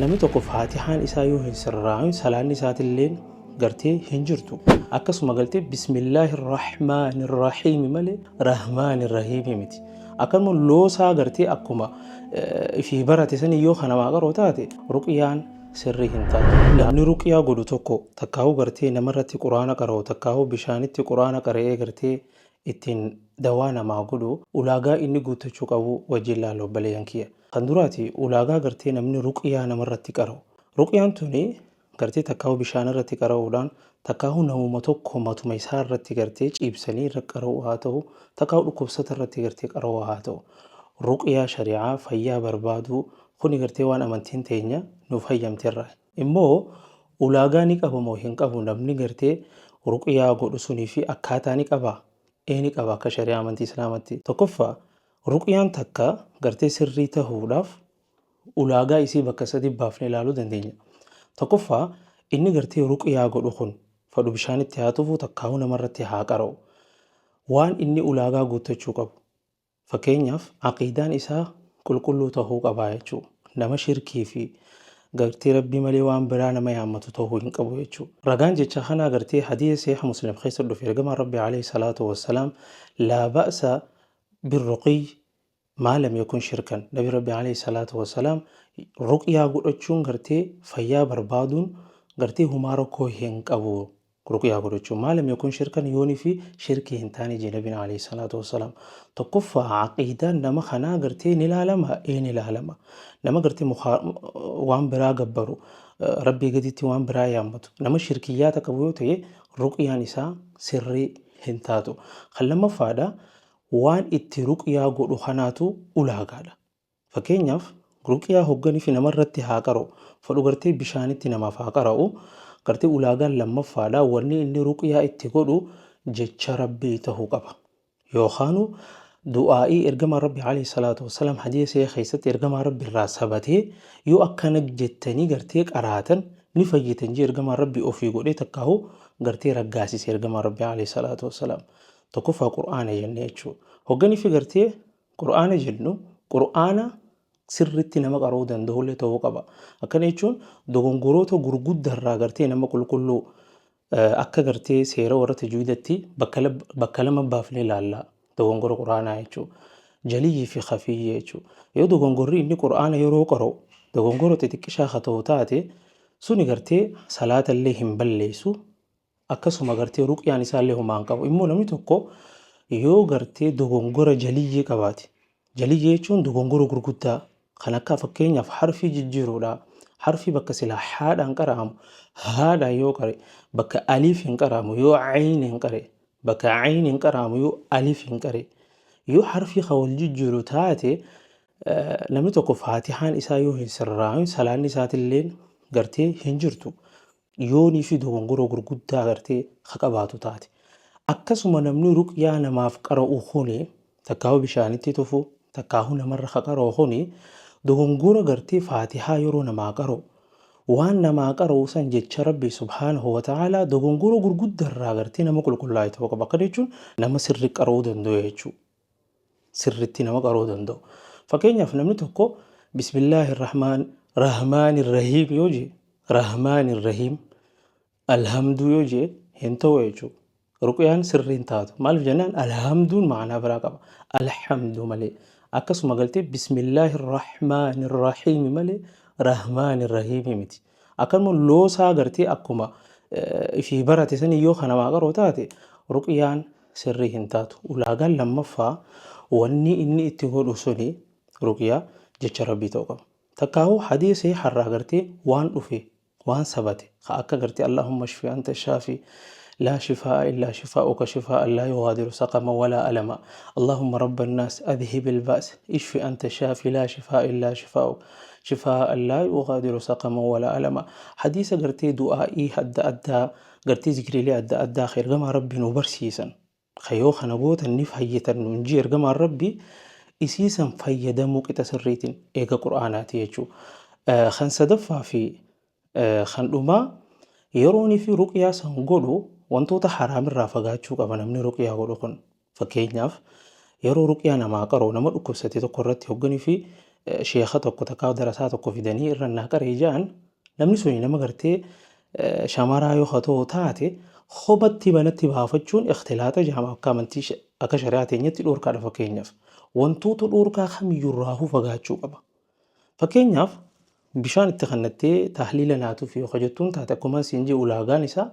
namni tokko faatihaan isaa yoo hin sirraa'in salaanni isaatillee gartee hin jirtu. Akkasuma galtee bismillaahir rahmaanir rahiim malee rahmaanir rahiim miti. Akkasuma loosaa gartee akkuma fi barate sanii yoo kana waaqaroo taate ruqyaan sirrii hin taatu. Namni ruqyaa godhu tokko takkaawu gartee namarratti quraana qara'u takkaawu bishaanitti quraana qara'ee gartee ittiin dawaa namaa godhu ulaagaa inni guuttachuu qabu wajjin laaloo baleeyyan kiyya. Kan duraati ulaagaa gartee namni ruqyaa namarratti qara'u. Ruqyaan tuni gartee takkaawu bishaan irratti qara'uudhaan takkaawu namuma tokko matuma isaa irratti gartee ciibsanii irra qara'u haa ta'u takkaawu dhukkubsata irratti gartee qara'u haa ta'u. Ruqyaa shari'aa fayyaa barbaadu kuni gartee waan amantiin teenya nuuf hayyamteerra. Immoo ulaagaa ni qaba moo hin qabu namni gartee ruqyaa godhu sunii fi akkaataa ni qaba. Ni qaba akka shari'aa amantii islaamatti. Tokkoffaa ruqyaan takka gartee sirrii ta'uudhaaf ulaagaa isii bakka sadi baafnee ilaaluu dandeenya. Tokkoffaa inni gartee ruqyaa godhu kun fadhu bishaanitti haa tufu takkaawu namarratti haa qara'u. Waan inni ulaagaa guuttachuu qabu. Fakkeenyaaf aqiidaan isaa qulqulluu ta'uu qaba jechuudha. Nama shirkii fi gartee rabbii malee waan biraa nama yaammatu ta'uu hin qabu jechuudha. Ragaan jecha kanaa gartee hadiisa Sahih Muslim keessa dhufe ergamaan Rabbi alayhi salaatu wassalaam laa ba'sa birruqii maa lam yakun shirkan. Nabi Rabbi alayhi salaatu wassalaam ruqyaa godhachuun gartee fayyaa barbaaduun gartee humaa rakkoo hin qabu. Ruqyaa godhachuun maa lam yakun shirkan yoonii fi shirkii hin taane jee Nabiin alayhi salaatu wassalaam. Tokkoffaa aqiidaan nama kanaa gartee ni ilaalama ni ilaalama. Nama gartee waan biraa gabbaru rabbii gaditti waan biraa yaammatu nama shirkiyyaata qabu yoo ta'e ruqyaan isaa sirrii hin taatu. Kan lammaffaadha waan itti ruqyaa godhu kanaatu ulaagaadha. Fakkeenyaaf ruqyaa hogganii fi namarratti haa qara'u fadhu gartee bishaanitti namaaf haa qara'u gartee ulaagaan lammaffaadha wanni inni ruqyaa itti godhu jecha rabbii ta'uu qaba. Yookaan du'aa'ii ergamaa Rabbi alayhi salaatu wassalaam hadiisa keessatti ergamaa Rabbi irraa sabatee yoo akkana jettanii gartee qaraatan ni fayyitan jee ergamaa Rabbi ofii godhee takkaahu gartee raggaasise ergamaa Rabbi alayhi salaatu wassalaam. Tokkoffaa qur'aana jennee jechuudha. Hogganii fi gartee qur'aana jennu qur'aana sirritti nama qara'uu danda'ullee ta'uu qaba. Akkana jechuun dogongoroota gurguddarraa gartee nama qulqulluu akka gartee seera warra tajwiidatti bakka lama baafnee ilaalla. Dogongora quraanaa jechuudha. Jalii fi khafiyyi jechuudha. Yoo dogongorri inni quraana yeroo qara'u dogongora xixiqqishaa haa ta'u taate suni gartee salaata illee hin balleessu akkasuma gartee ruqyaan isaa illee humaan qabu. Immoo namni tokko yoo gartee dogongora jalii qabaate jalii jechuun dogongora gurguddaa kan akka fakkeenyaaf harfii jijjiiruudha. Harfii bakka silaa haadhaan qara'amu haadhaan yoo qare bakka aliif hin qara'amu yoo ayin hin qare bakka ayin hin qara'amu yoo aliif hin qare yoo harfii wal jijjiiru taate namni tokko faatihaan isaa yoo hin sirraa'in salaanni isaatillee gartee hin jirtu. Yoonii fi dogongora gurguddaa gartee qabaatu taate. Akkasuma namni ruqyaa namaaf qara'u kuni takkaawu bishaanitti tufu takkaawu namarra qara'u kuni dogongora gartee faatihaa yeroo namaa qara'u waan namaa qara'u san jecha Rabbi subhaanahu wa ta'ala dogongora gurguddarraa gartee nama qulqullaa'e ta'uu qaba. Akka jechuun nama sirri qara'uu danda'u jechuudha. Sirritti nama qara'uu danda'u. Fakkeenyaaf namni tokko bismillaahir rahmaanir rahiim yoo jee rahmaanir rahiim alhamduu yoo jee hin ta'u jechuudha. Ruqyaan sirriin taatu. Maaliif jennaan alhamduun ma'anaa biraa qaba. Alhamdu malee. Akkasuma galtee bismillaahir rahmaanir rahiim malee rahmaanir rahiim miti. Akkasuma loosaa gartee akkuma fi barate sanii yoo kana waaqaroo taate ruqyaan sirrii hin taatu. Ulaagaan lammaffaa wanni inni itti godhu suni ruqyaa jecha rabbii ta'uu qaba. Takkaawu hadiisa har'aa gartee waan dhufe waan sabate akka gartee Allahumma shfi anta shaafi لا شفاء إلا شفاؤك شفاء لا يغادر سقما ولا ألما اللهم رب الناس أذهب البأس اشف أنت شافي لا شفاء إلا شفاؤك شفاء لا يغادر سقما ولا ألما حديث قرتي دعائي أدى قرتي ذكري لي أدى خير قما ربي نبرسيسا خيو خنبوت النف هيتا ننجير قما ربي إسيسا فيدمو كتسريت إيقا قرآناتي يجو خان سدفع في خان لما يروني في رقيا سنقولو wantoota haraamirraa fagaachuu qaba namni ruqyaa godhu kun. Fakkeenyaaf yeroo ruqyaa namaa qara'u nama dhukkubsate tokko irratti hogganii fi sheekha tokko takkaa darasaa tokko fidanii irra naa qaree ja'an namni suni nama gartee shamaraa yoo haa ta'u taate kophatti banatti baafachuun ikhtilaata jedhama akka amantii akka shari'aa teenyatti dhorkaadha fakkeenyaaf. Wantoota dhorkaa kamiyyuurraa fagaachuu qaba. Fakkeenyaaf bishaan itti kannattee tahliila naatuuf yoo jettuun taate akkuma siin jedhu ulaagaan isaa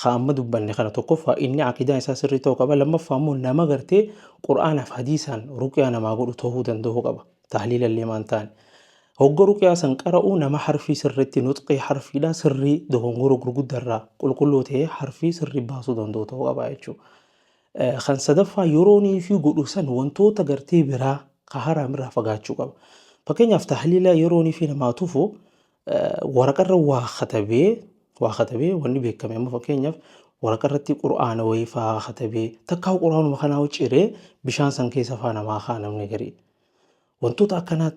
amma dubbanne kana tokkoffaa inni aqidaa isaa sirrii ta'uu qaba. Lammaffaa immoo nama gartee qura'aanaaf hadiisaan ruqyaa namaa godhu ta'uu danda'uu qaba. Tahliila illee maan ta'an. Hogga ruqyaa san qara'uu nama harfii sirriitti nuxqee harfiidhaa sirrii dogongora gurguddarraa qulqulluu ta'ee harfii sirrii baasuu danda'u ta'uu qaba jechuudha. Kan sadaffaa yeroonii fi godhu san wantoota gartee biraa ka haraamirraa fagaachuu qaba. Fakkeenyaaf tahliila yeroonii fi namaa tufu waraqarra waa katabee wanni beekame amma fakkeenyaaf waraqarratti qura'aana wayii fa'aa katabee takkaa qura'aanuma kanaa ciree bishaan san keessa fa'aa namaa haa namni garii. Wantoota akkanaa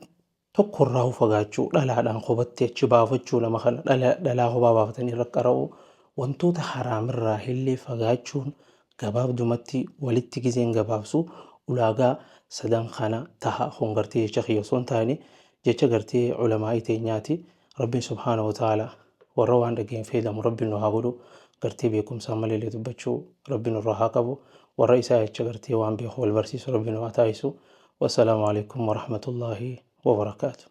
tokkorraa fagaachuu dhalaadhaan kophatti achi baafachuu nama kana dhalaa kophaa baafatanii irra qara'u wantoota haraamirraa illee fagaachuun gabaabdumatti walitti gizeen gabaabsu ulaagaa sadan kana taha hongartee jecha kiyyosoon ta'anii jecha gartee ulamaa'ii teenyaati. Rabbiin subhaanahu wa ta'ala warra waan dhageen fayyadamu rabbiin nu haa godhu gartee beekumsaa malee dubbachuu rabbiin nurraa haa qabu warra isaa jecha gartee waan beeku wal barsiisu rabbiin nu haa taasisu. Wassalaamu alaikum warahmatullaahi wabarakaatu.